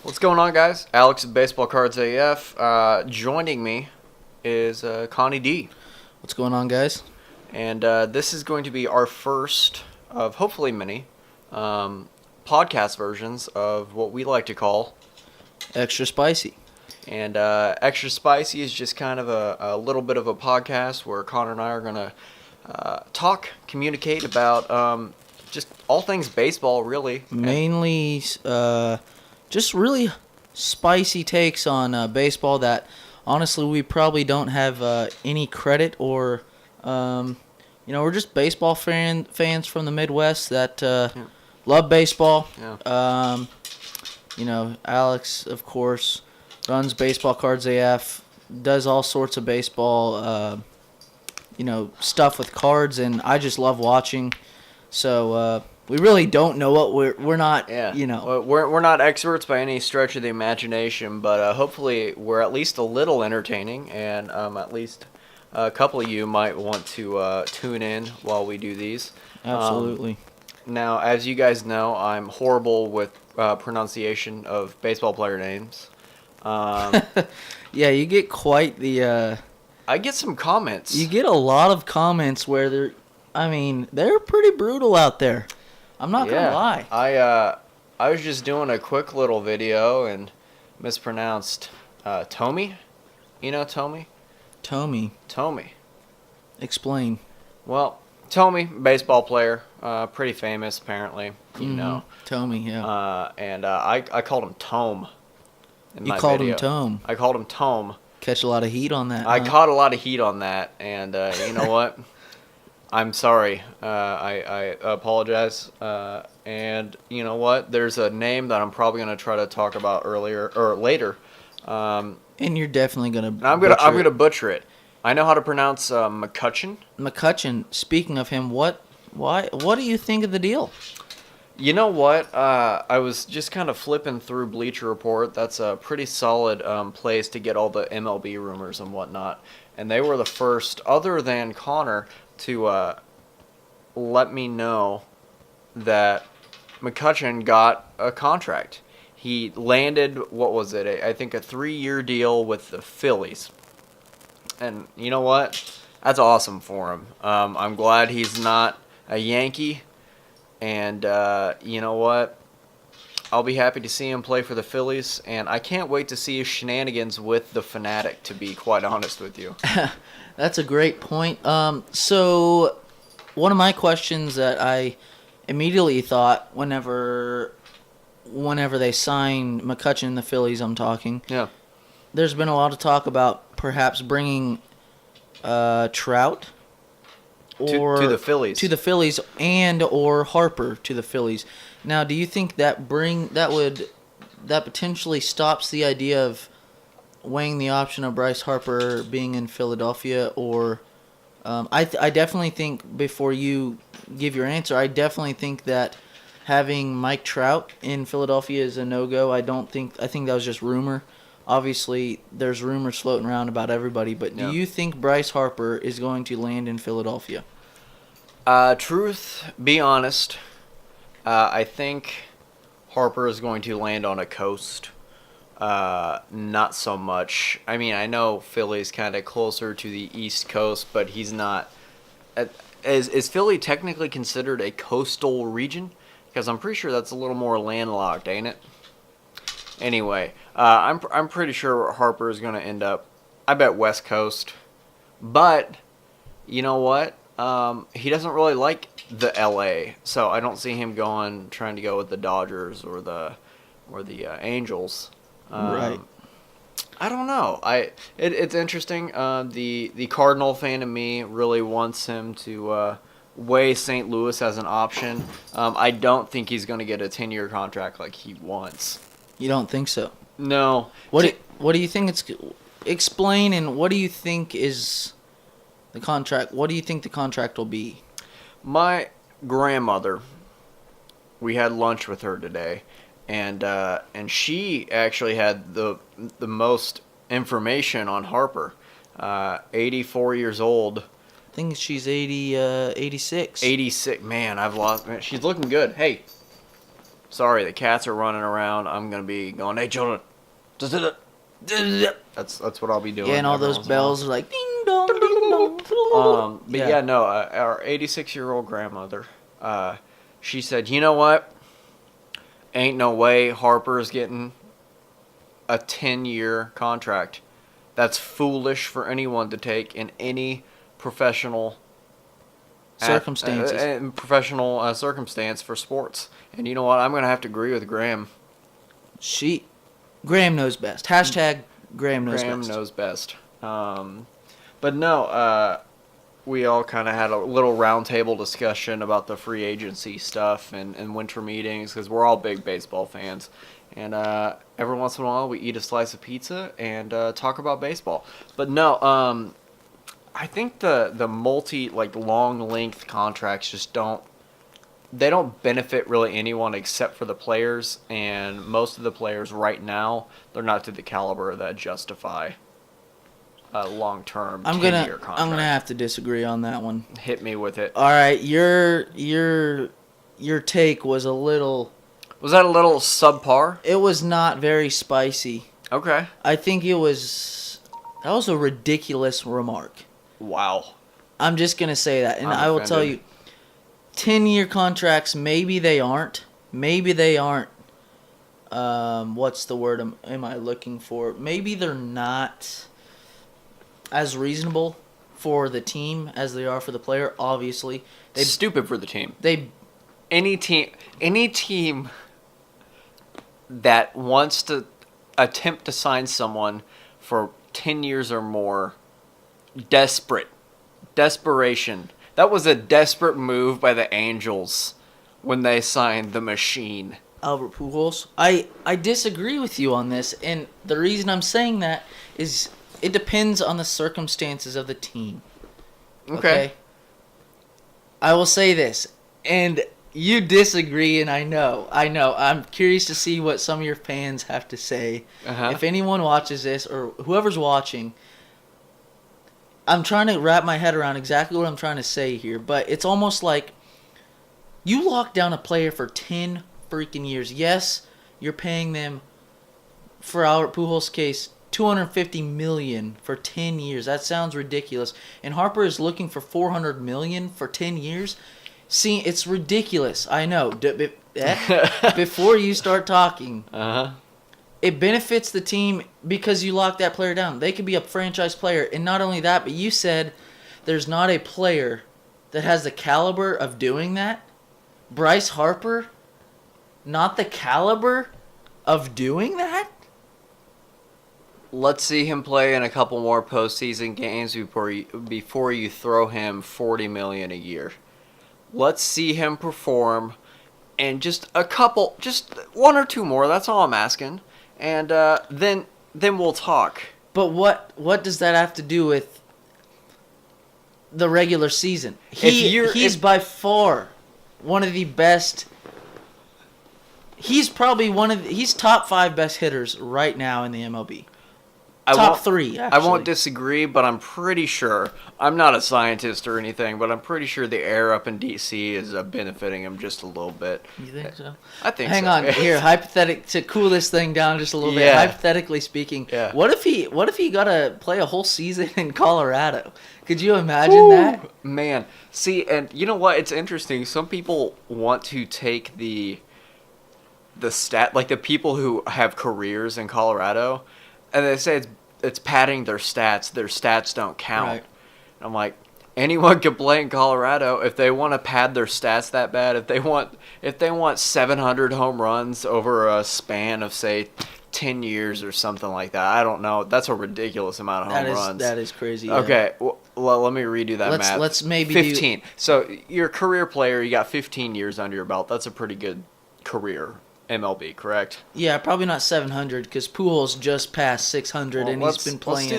What's going on, guys? Alex of Baseball Cards AF. Joining me is Connie D. What's going on, guys? And this is going to be our first of hopefully many podcast versions of what we like to call Xtra Spicy. And Xtra Spicy is just kind of a little bit of a podcast where Connor and I are going to communicate about just all things baseball, really. Mainly just really spicy takes on baseball that, honestly, we probably don't have any credit or, we're just baseball fans from the Midwest that love baseball. Yeah. Alex, of course, runs Baseball Cards AF, does all sorts of baseball, stuff with cards, and I just love watching. So we really don't know what we're not. Yeah. Well, we're not experts by any stretch of the imagination, but hopefully we're at least a little entertaining, and at least a couple of you might want to tune in while we do these. Absolutely. Now, as you guys know, I'm horrible with pronunciation of baseball player names. Yeah, you get quite the. I get some comments. You get a lot of comments where they're pretty brutal out there. I'm not gonna lie. I was just doing a quick little video and mispronounced Tommy. You know Tommy? Tommy. Explain. Well, Tommy, baseball player, pretty famous apparently. You know. Tommy, yeah. And I called him Tome. You called him Tome. I called him Tome. Catch a lot of heat on that. I caught a lot of heat on that, and you know what? I'm sorry. I apologize. And you know what? There's a name that I'm probably going to try to talk about later. And you're definitely going to. I'm gonna butcher it. I know how to pronounce McCutcheon. McCutcheon. Speaking of him, what do you think of the deal? You know what? I was just kind of flipping through Bleacher Report. That's a pretty solid place to get all the MLB rumors and whatnot. And they were the first, other than Connor, to let me know that McCutcheon got a contract. He landed, what was it? I think a 3-year deal with the Phillies. And you know what? That's awesome for him. I'm glad he's not a Yankee. And you know what? I'll be happy to see him play for the Phillies. And I can't wait to see his shenanigans with the Fanatic, to be quite honest with you. That's a great point. So one of my questions that I immediately thought whenever they signed McCutcheon and the Phillies, I'm talking. Yeah. There's been a lot of talk about perhaps bringing Trout to the Phillies. To the Phillies or Harper to the Phillies. Now, do you think that potentially stops the idea of weighing the option of Bryce Harper being in Philadelphia, or I definitely think, before you give your answer, I definitely think that having Mike Trout in Philadelphia is a no-go. I think that was just rumor. Obviously, there's rumors floating around about everybody, but do you think Bryce Harper is going to land in Philadelphia? Truth be honest, I think Harper is going to land on a coast. Not so much. I mean, I know Philly's kind of closer to the East Coast, but he's not. Is Philly technically considered a coastal region? Because I'm pretty sure that's a little more landlocked, ain't it? Anyway, I'm pretty sure Harper is going to end up, I bet, West Coast. But you know what? He doesn't really like the LA, so I don't see him trying to go with the Dodgers or the Angels. Right. I don't know. It's interesting. The Cardinal fan in me really wants him to weigh St. Louis as an option. I don't think he's going to get a 10-year contract like he wants. You don't think so? No. What do you think explain, and what do you think is the contract? What do you think the contract will be? My grandmother, we had lunch with her today, and she actually had the most information on Harper. 84 years old. I think she's 86. 86. Man, I've lost. Man, she's looking good. Hey, sorry, the cats are running around. I'm going to be going, hey, children. That's what I'll be doing. Yeah, and all those bells are like, ding dong, ding dong. Our 86-year-old grandmother, she said, you know what? Ain't no way Harper's getting a 10-year contract. That's foolish for anyone to take in any professional circumstances. Circumstance for sports. And you know what? I'm going to have to agree with Graham. Graham knows best. Hashtag Graham knows best. Graham knows best. But no, we all kind of had a little roundtable discussion about the free agency stuff and winter meetings because we're all big baseball fans. And every once in a while we eat a slice of pizza and talk about baseball. But no, I think the long length contracts just don't benefit really anyone except for the players, and most of the players right now, they're not to the caliber that justify a long-term 10-year contract. I'm gonna have to disagree on that one. Hit me with it. All right, your take was a little. Was that a little subpar? It was not very spicy. Okay. I think that was a ridiculous remark. Wow. I'm just gonna say that, and I will offended. tell you, 10-year contracts. Maybe they aren't. What's the word am I looking for? Maybe they're not as reasonable for the team as they are for the player. Obviously, Stupid for the team. Any team that wants to attempt to sign someone for 10 years or more, desperation. That was a desperate move by the Angels when they signed the machine. Albert Pujols. I disagree with you on this, and the reason I'm saying that is it depends on the circumstances of the team. Okay. I will say this, and you disagree, and I know. I'm curious to see what some of your fans have to say. Uh-huh. If anyone watches this, or whoever's watching, I'm trying to wrap my head around exactly what I'm trying to say here, but it's almost like you lock down a player for 10 freaking years. Yes, you're paying them, for Albert Pujols' case, $250 million for 10 years. That sounds ridiculous. And Harper is looking for $400 million for 10 years. See, it's ridiculous. I know. Before you start talking, it benefits the team because you lock that player down. They could be a franchise player. And not only that, but you said there's not a player that has the caliber of doing that. Bryce Harper, not the caliber of doing that? Let's see him play in a couple more postseason games before you throw him $40 million a year. Let's see him perform, and just one or two more. That's all I'm asking, and then we'll talk. But what does that have to do with the regular season? He's by far one of the best. He's probably he's top 5 best hitters right now in the MLB. Top 3, actually. I won't disagree, but I'm pretty sure, I'm not a scientist or anything, but I'm pretty sure the air up in D.C. is benefiting him just a little bit. You think so? I think Hang so. on, here, to cool this thing down just a little bit, Yeah. hypothetically speaking, what if he got to play a whole season in Colorado? Could you imagine that? Man, see, and you know what? It's interesting. Some people want to take the stat, like the people who have careers in Colorado, and they say it's padding their stats. Their stats don't count. Right. And I'm like, anyone can play in Colorado if they want to pad their stats that bad. If they want 700 home runs over a span of, say, 10 years or something like that. I don't know. That's a ridiculous amount of home runs. That is crazy. Yeah. Okay, well, let me redo that math. Let's maybe 15. So you're a career player. You got 15 years under your belt. That's a pretty good career. MLB, correct? Yeah, probably not 700 because Pujols just passed 600 and he's been playing.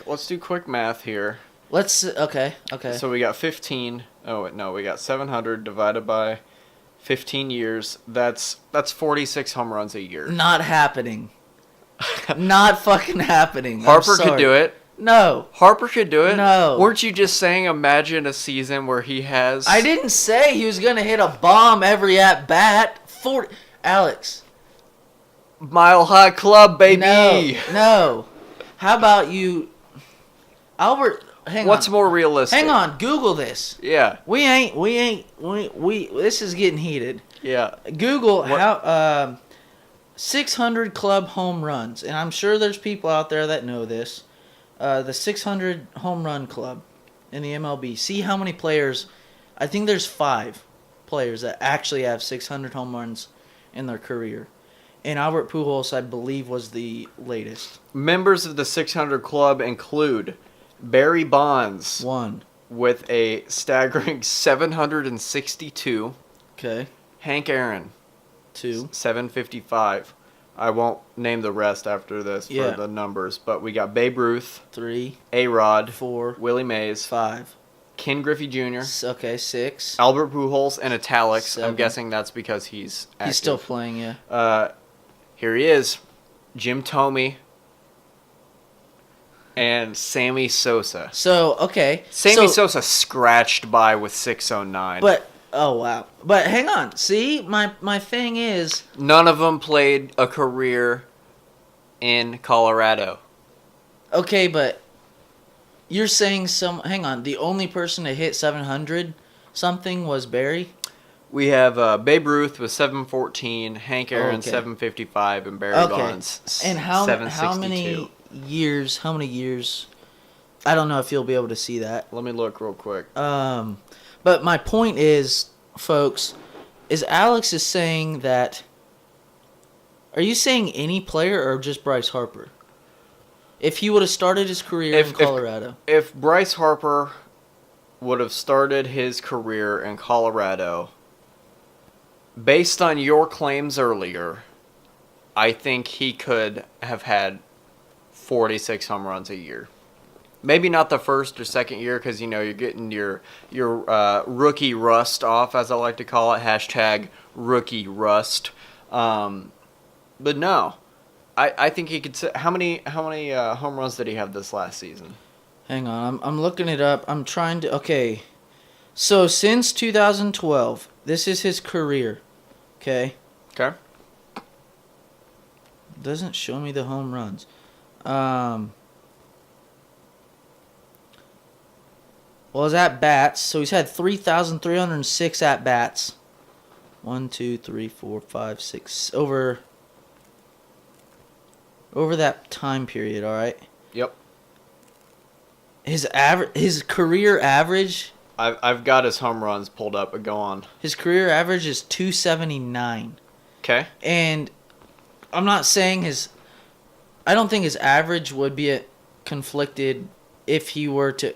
Let's do quick math here. Okay. So we got 15. Oh wait, no, we got 700 divided by 15 years. That's 46 home runs a year. Not happening. Not fucking happening. Harper could do it. No. Harper could do it. No. Weren't you just saying imagine a season where he has? I didn't say he was gonna hit a bomb every at bat. Alex. Mile High Club, baby. No. How about you, Albert? Hang on. What's more realistic? Hang on. Google this. Yeah. We This is getting heated. Yeah. Google how 600 club home runs, and I'm sure there's people out there that know this. The 600 home run club in the MLB. See how many players. I think there's 5 players that actually have 600 home runs in their career. And Albert Pujols, I believe, was the latest. Members of the 600 Club include Barry Bonds 1. with a staggering 762. Okay. Hank Aaron 2. 755. I won't name the rest after this for the numbers, but we got Babe Ruth, 3. A-Rod, 4. Willie Mays, 5. Ken Griffey Jr., Okay, 6. Albert Pujols in italics. 7. I'm guessing that's because he's active. He's still playing, yeah. Here he is, Jim Thome, and Sammy Sosa. So, okay. Sammy Sosa scratched by with 609. But, oh, wow. But hang on. See, my thing is... None of them played a career in Colorado. Okay, but you're saying hang on, the only person to hit 700 something was Barry? We have Babe Ruth with 714, Hank Aaron 755, and Barry Bonds 762. And how many years? I don't know if you'll be able to see that. Let me look real quick. But my point is, folks, is Alex is saying that. Are you saying any player or just Bryce Harper? If he would have started his career in Colorado. If Bryce Harper would have started his career in Colorado, based on your claims earlier, I think he could have had 46 home runs a year. Maybe not the first or second year because, you're getting your rookie rust off, as I like to call it. # rookie rust. But no. I think he could. How many home runs did he have this last season? Hang on, I'm looking it up. I'm trying to. Okay, so since 2012, this is his career. Okay. Okay. Doesn't show me the home runs. Well, his at bats. So he's had 3,306 at bats. 1, 2, 3, 4, 5, 6 over that time period, all right? Yep. His career average... I've got his home runs pulled up, but go on. His career average is 279. Okay. And I'm not saying I don't think his average would be conflicted if he were to...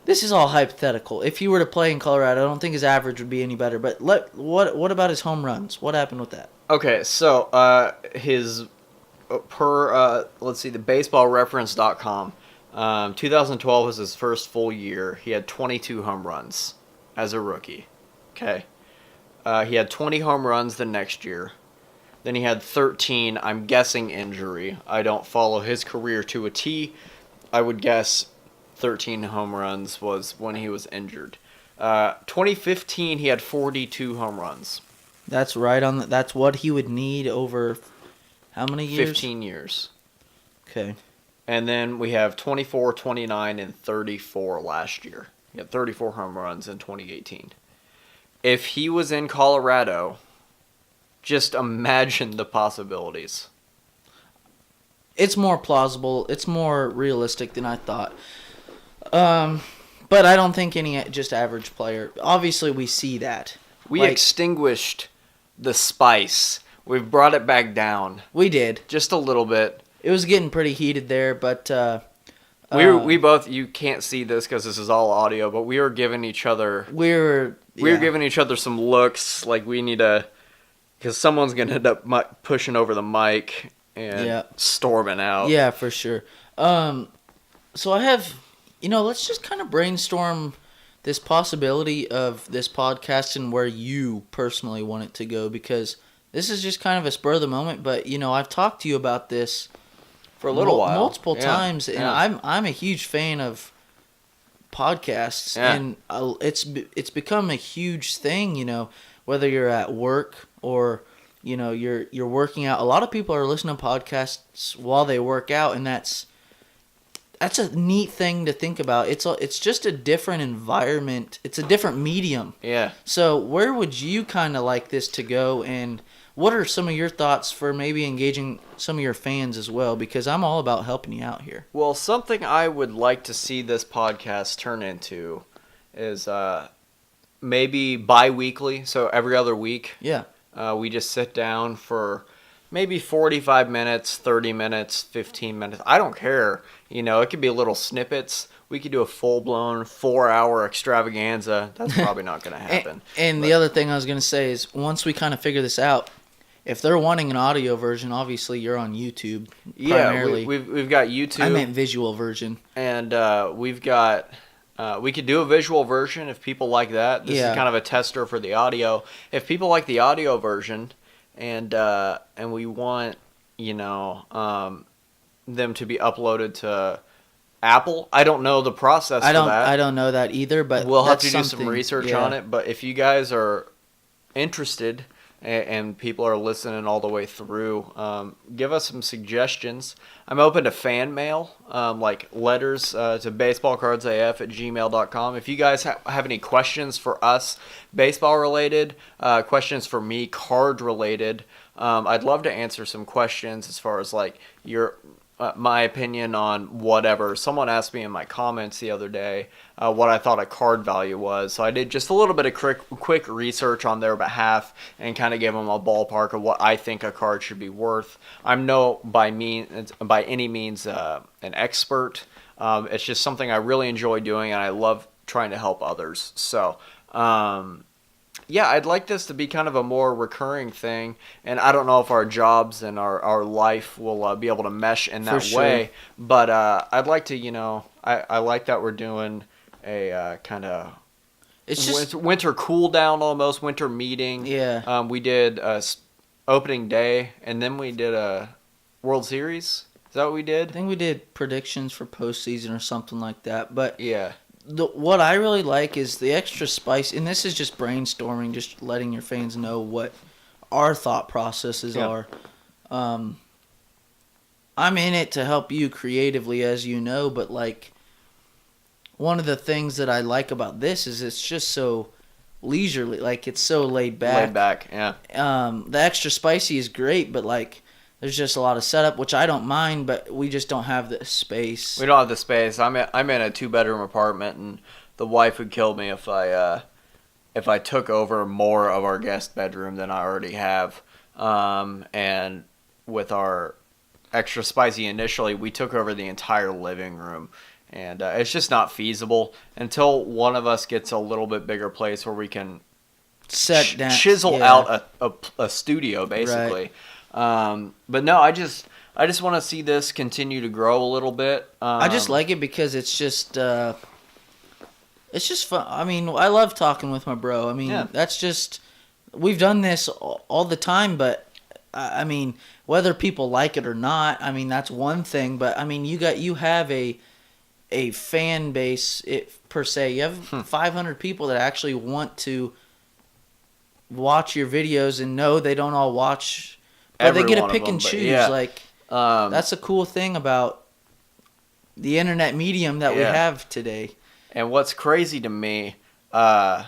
This is all hypothetical. If he were to play in Colorado, I don't think his average would be any better. But what about his home runs? What happened with that? Okay, so his... let's see, the baseballreference.com, 2012 was his first full year. He had 22 home runs as a rookie. Okay. He had 20 home runs the next year. Then he had 13, I'm guessing injury. I don't follow his career to a T. I would guess 13 home runs was when he was injured. 2015, he had 42 home runs. That's right on. That's what he would need over... How many years? 15 years. Okay. And then we have 24, 29, and 34 last year. He had 34 home runs in 2018. If he was in Colorado, just imagine the possibilities. It's more plausible. It's more realistic than I thought. But I don't think any just average player. Obviously, we see that. We extinguished the spice. We've brought it back down. We did. Just a little bit. It was getting pretty heated there, but... we both... You can't see this because this is all audio, but we were giving each other... We were giving each other some looks, like we need to... Because someone's going to end up pushing over the mic and storming out. Yeah, for sure. So I have... let's just kind of brainstorm this possibility of this podcast and where you personally want it to go, because... This is just kind of a spur of the moment, but I've talked to you about this for a little while, multiple times, and I'm a huge fan of podcasts, and it's become a huge thing. Whether you're at work or you're working out. A lot of people are listening to podcasts while they work out, and that's a neat thing to think about. It's just a different environment. It's a different medium. Yeah. So where would you kind of like this to go, and what are some of your thoughts for maybe engaging some of your fans as well? Because I'm all about helping you out here. Well, something I would like to see this podcast turn into is maybe bi-weekly, so every other week. Yeah. We just sit down for maybe 45 minutes, 30 minutes, 15 minutes. I don't care. It could be little snippets. We could do a full-blown 4-hour extravaganza. That's probably not going to happen. And the other thing I was going to say is once we kind of figure this out, if they're wanting an audio version, obviously you're on YouTube primarily. Yeah, we've got YouTube. I meant visual version. And we've got... we could do a visual version if people like that. This is kind of a tester for the audio. If people like the audio version, and we want them to be uploaded to Apple, I don't know the process for that. I don't know that either, but we'll have to do some research on it. But if you guys are interested and people are listening all the way through, give us some suggestions. I'm open to fan mail, like letters to baseballcardsaf@gmail.com. If you guys have any questions for us, baseball related, questions for me, card related, I'd love to answer some questions as far as like my opinion on whatever. Someone asked me in my comments the other day what I thought a card value was. So I did just a little bit of quick research on their behalf and kind of gave them a ballpark of what I think a card should be worth. I'm by any means an expert. It's just something I really enjoy doing, and I love trying to help others. So yeah, I'd like this to be kind of a more recurring thing, and I don't know if our jobs and our life will be able to mesh in that way, but I'd like to, I like that we're doing a kind of winter cool down, almost winter meeting. Yeah. We did opening day, and then we did a World Series. Is that what we did? I think we did predictions for postseason or something like that, but yeah. What I really like is the extra spice, and this is just brainstorming, just letting your fans know what our thought processes are. I'm in it to help you creatively, as you know, but like one of the things that I like about this is it's just so leisurely, like it's so laid back. Laid back, yeah. The extra spicy is great, but like there's just a lot of setup, which I don't mind, but we just don't have the space. We don't have the space. I'm in a 2-bedroom apartment, and the wife would kill me if I took over more of our guest bedroom than I already have. And with our extra spicy initially, we took over the entire living room, and it's just not feasible until one of us gets a little bit bigger place where we can chisel out a studio, basically. Right. But no, I just want to see this continue to grow a little bit. I just like it because it's just fun. I mean, I love talking with my bro. I mean, that's just, we've done this all the time, but I mean, whether people like it or not, I mean, that's one thing, but I mean, you have a fan base per se. You have 500 people that actually want to watch your videos and know they don't all watch. But they get to pick and choose. Yeah. Like that's a cool thing about the internet medium that we have today. And what's crazy to me, I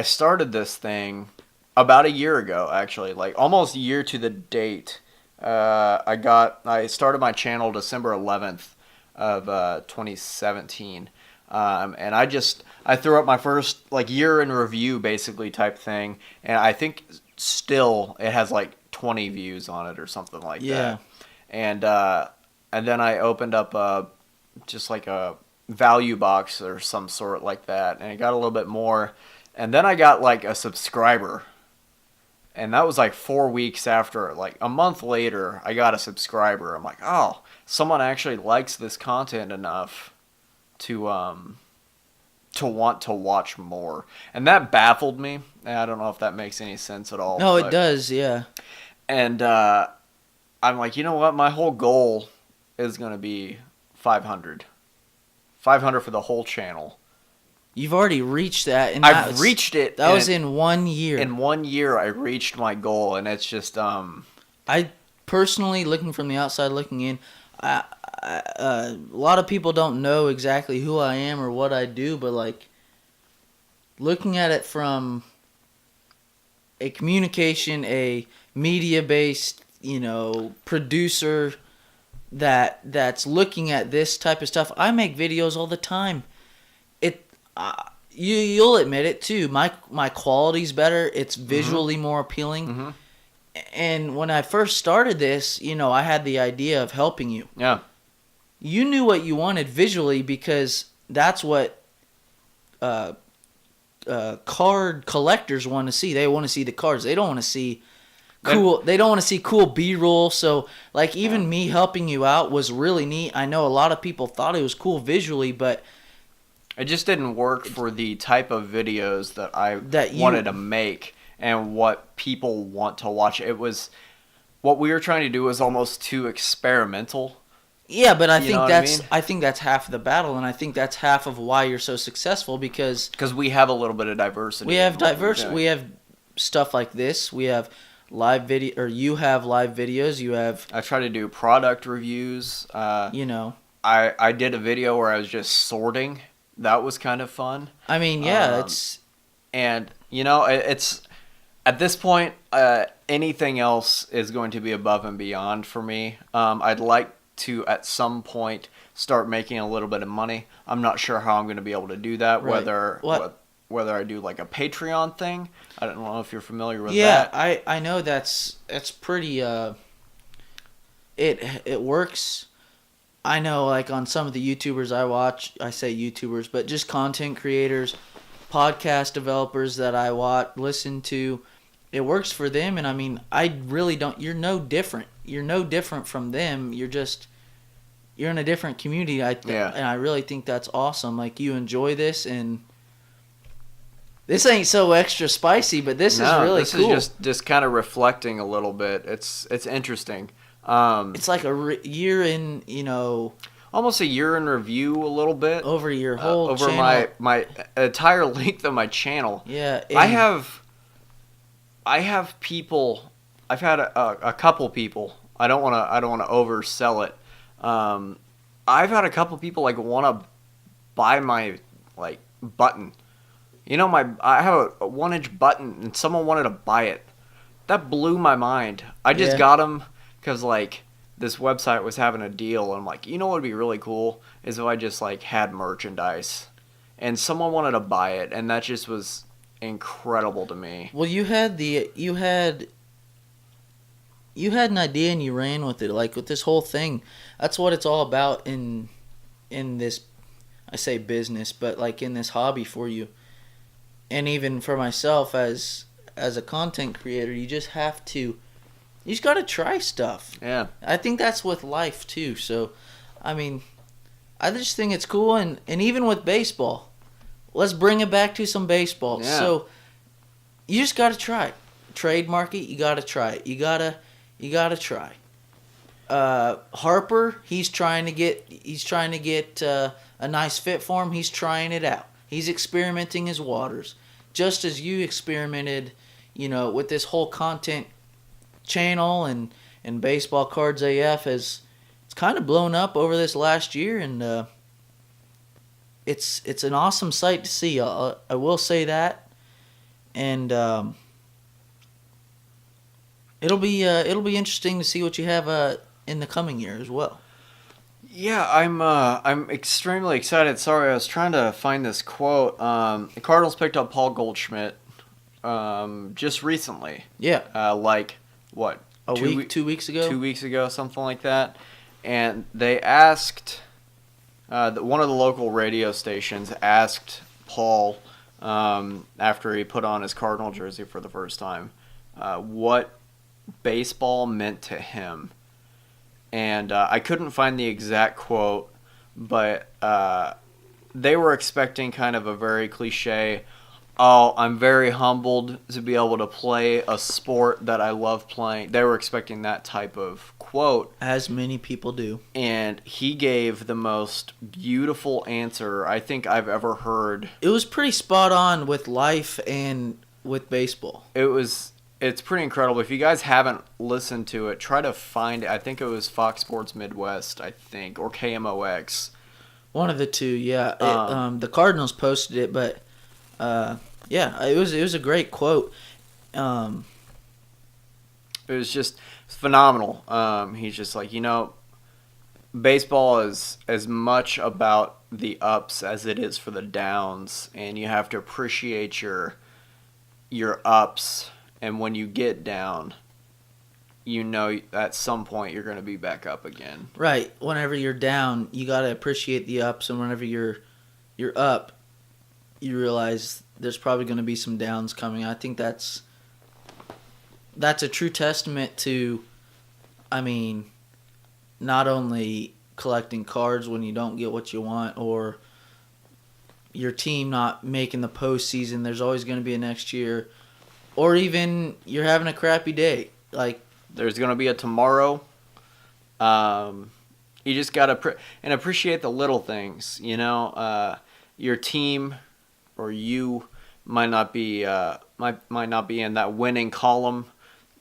started this thing about a year ago, actually, like almost a year to the date. I started my channel December 11th of 2017, and I threw up my first like year in review basically type thing, and I think still it has like 20 views on it or something like that. And then I opened up just like a value box or some sort like that, and it got a little bit more, and then I got like a subscriber, and that was like 4 weeks after. Like a month later I got a subscriber. I'm like, oh, someone actually likes this content enough to want to watch more, and that baffled me. I don't know if that makes any sense at all. No, it does, yeah. And I'm like, you know what? My whole goal is going to be 500. 500 for the whole channel. You've already reached that, and I've reached it. That was in 1 year. In 1 year, I reached my goal, and it's just I personally, looking from the outside, looking in, a lot of people don't know exactly who I am or what I do, but like looking at it from a communication, a media-based, producer that's looking at this type of stuff. I make videos all the time. You'll admit it too. My quality's better. It's visually more appealing. Mm-hmm. And when I first started this, I had the idea of helping you. Yeah. You knew what you wanted visually because that's what card collectors want to see. They want to see the cards. They don't want to see cool. They don't want to see cool B-roll. So, like, even me helping you out was really neat. I know a lot of people thought it was cool visually, but it just didn't work for the type of videos that I wanted to make and what people want to watch. It was what we were trying to do was almost too experimental. Yeah, but I think that's half of the battle, and I think that's half of why you're so successful because we have a little bit of diversity. We have diversity. We have stuff like this. We have live video, or you have live videos. You have. I try to do product reviews. I did a video where I was just sorting. That was kind of fun. I mean, it's at this point, anything else is going to be above and beyond for me. I'd like to at some point start making a little bit of money. I'm not sure how I'm going to be able to do that. Right. Whether I do like a Patreon thing. I don't know if you're familiar with that. Yeah, I know that's pretty. It works. I know, like on some of the YouTubers I watch, I say YouTubers, but just content creators, podcast developers that I listen to, it works for them. And I mean, I really don't. You're no different. You're no different from them. You're in a different community. And I really think that's awesome. Like, you enjoy this, and this ain't so extra spicy, but this is really cool. This is just kind of reflecting a little bit. It's interesting. It's like a year in, almost a year in review, a little bit over your whole over channel. my entire length of my channel. Yeah, I have people. I've had a couple people. I don't want to oversell it. I've had a couple people like want to buy my like button. I have a 1-inch button, and someone wanted to buy it. That blew my mind. I just got them because like this website was having a deal, and I'm like, what would be really cool is if I just like had merchandise, and someone wanted to buy it, and that just was incredible to me. Well, you had an idea and you ran with it, like with this whole thing. That's what it's all about in this, I say business, but like in this hobby for you. And even for myself as a content creator, you just got to try stuff. Yeah. I think that's with life too. So, I mean, I just think it's cool. And even with baseball, let's bring it back to some baseball. Yeah. So, you just got to try it. Trademark it, you got to try it. You got to try. Harper, he's trying to get a nice fit for him. He's trying it out. He's experimenting his waters, just as you experimented, with this whole content channel and Baseball Cards AF it's kind of blown up over this last year, and it's an awesome sight to see. I will say that, and it'll be interesting to see what you have in the coming year as well. Yeah, I'm extremely excited. Sorry, I was trying to find this quote. The Cardinals picked up Paul Goldschmidt just recently. Yeah. Like what? 2 weeks ago. 2 weeks ago, something like that. And they asked one of the local radio stations asked Paul after he put on his Cardinal jersey for the first time what baseball meant to him. And I couldn't find the exact quote, but they were expecting kind of a very cliche, "Oh, I'm very humbled to be able to play a sport that I love playing." They were expecting that type of quote. As many people do. And he gave the most beautiful answer I think I've ever heard. It was pretty spot on with life and with baseball. It's pretty incredible. If you guys haven't listened to it, try to find it. I think it was Fox Sports Midwest, I think, or KMOX. One of the two, yeah. The Cardinals posted it, but yeah, it was a great quote. It was just phenomenal. He's just like, baseball is as much about the ups as it is for the downs, and you have to appreciate your ups. And when you get down, at some point you're going to be back up again. Right. Whenever you're down, you got to appreciate the ups, and whenever you're up, you realize there's probably going to be some downs coming. I think that's a true testament to, not only collecting cards when you don't get what you want, or your team not making the postseason. There's always going to be a next year. Or even you're having a crappy day. Like, there's going to be a tomorrow. You just got to appreciate the little things. Your team or you might not be in that winning column,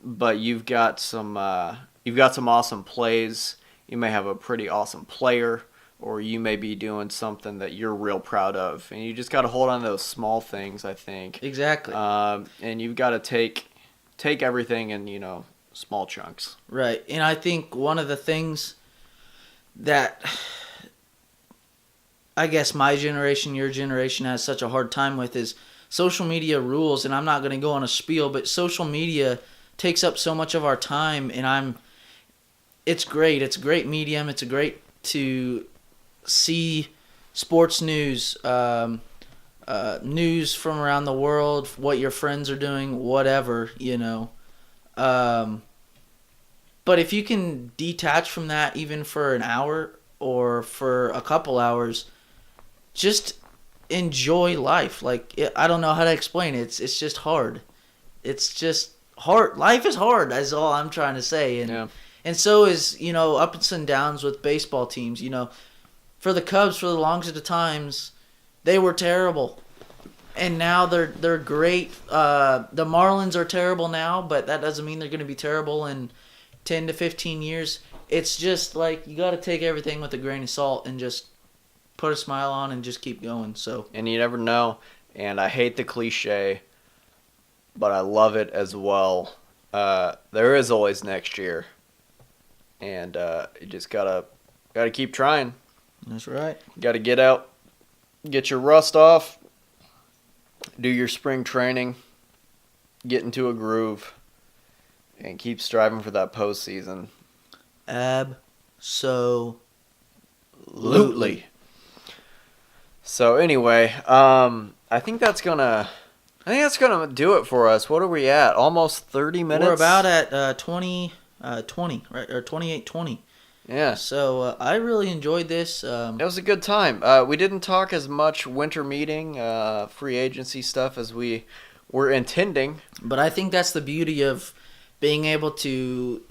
but you've got some awesome plays. You may have a pretty awesome player, or you may be doing something that you're real proud of. And you just got to hold on to those small things, I think. Exactly. And you've got to take everything in, small chunks. Right. And I think one of the things that I guess my generation, your generation has such a hard time with is social media rules. And I'm not going to go on a spiel, but social media takes up so much of our time, and it's great. It's a great medium. It's a great to see sports news, news from around the world, what your friends are doing, whatever, But if you can detach from that even for an hour or for a couple hours, just enjoy life. I don't know how to explain it. It's just hard. It's just hard. Life is hard. That's all I'm trying to say. And yeah. And so is, ups and downs with baseball teams. For the Cubs, for the longest of times, they were terrible. And now they're great. The Marlins are terrible now, but that doesn't mean they're going to be terrible in 10 to 15 years. It's just like you got to take everything with a grain of salt and just put a smile on and just keep going. So. And you never know. And I hate the cliche, but I love it as well. There is always next year. And you just gotta keep trying. That's right. Got to get out, get your rust off, do your spring training, get into a groove, and keep striving for that postseason. Absolutely. So anyway, I think that's gonna do it for us. What are we at? Almost 30 minutes. We're about at 20, right, or 28:20. Yeah. So I really enjoyed this. It was a good time. We didn't talk as much winter meeting, free agency stuff as we were intending. But I think that's the beauty of being able to,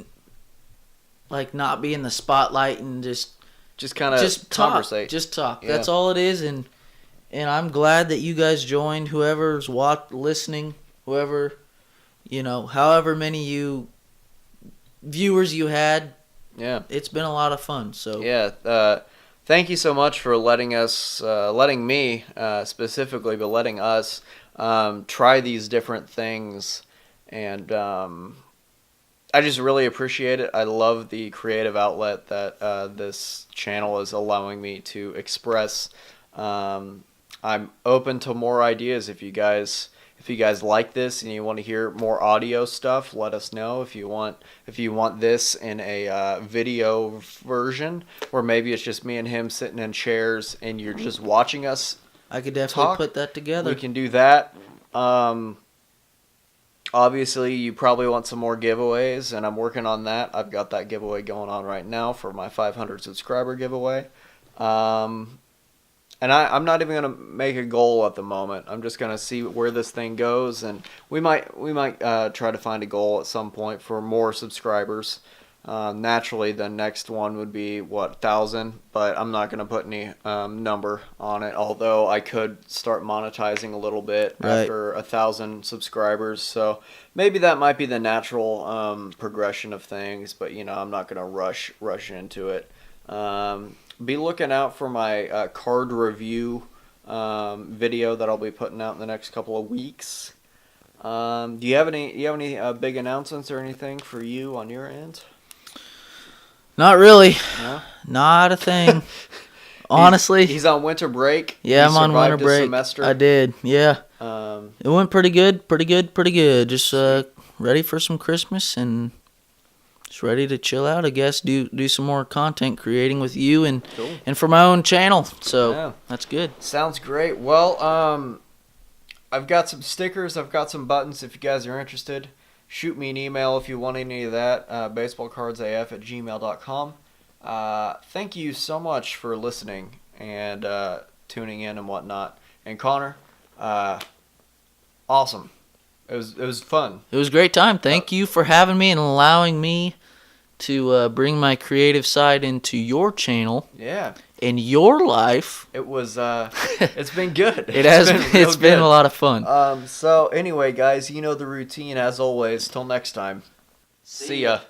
not be in the spotlight and just kind of conversate. Just talk. Yeah. That's all it is. And I'm glad that you guys joined. Whoever's listening, whoever, however many viewers you had. Yeah, it's been a lot of fun. So yeah, thank you so much for letting me specifically, but letting us try these different things, and I just really appreciate it. I love the creative outlet that this channel is allowing me to express. I'm open to more ideas. If you guys like this and you want to hear more audio stuff, let us know. If you want this in a video version, or maybe it's just me and him sitting in chairs and you're just watching us, I could definitely talk, put that together. We can do that. Obviously, you probably want some more giveaways, and I'm working on that. I've got that giveaway going on right now for my 500 subscriber giveaway. And I'm not even gonna make a goal at the moment. I'm just gonna see where this thing goes, and we might try to find a goal at some point for more subscribers. Naturally, the next one would be 1,000, but I'm not gonna put any number on it. Although I could start monetizing a little bit after 1,000 subscribers, so maybe that might be the natural progression of things. But I'm not gonna rush into it. Be looking out for my card review video that I'll be putting out in the next couple of weeks. Do you have any big announcements or anything for you on your end? Not really. No? Not a thing. Honestly. He's on winter break. Yeah, I'm on winter break. Semester. I did. Yeah. It went pretty good. Just ready for some Christmas and just ready to chill out, I guess. Do some more content creating with you and for my own channel. So that's good. Sounds great. Well, I've got some stickers. I've got some buttons. If you guys are interested, shoot me an email if you want any of that. baseballcardsaf@gmail.com. Thank you so much for listening and tuning in and whatnot. And Connor, awesome. It was fun. It was a great time. Thank you for having me and allowing me to bring my creative side into your channel. Yeah. In your life. It was it's been good. It's been a lot of fun. So anyway, guys, you know the routine as always. Till next time. See ya.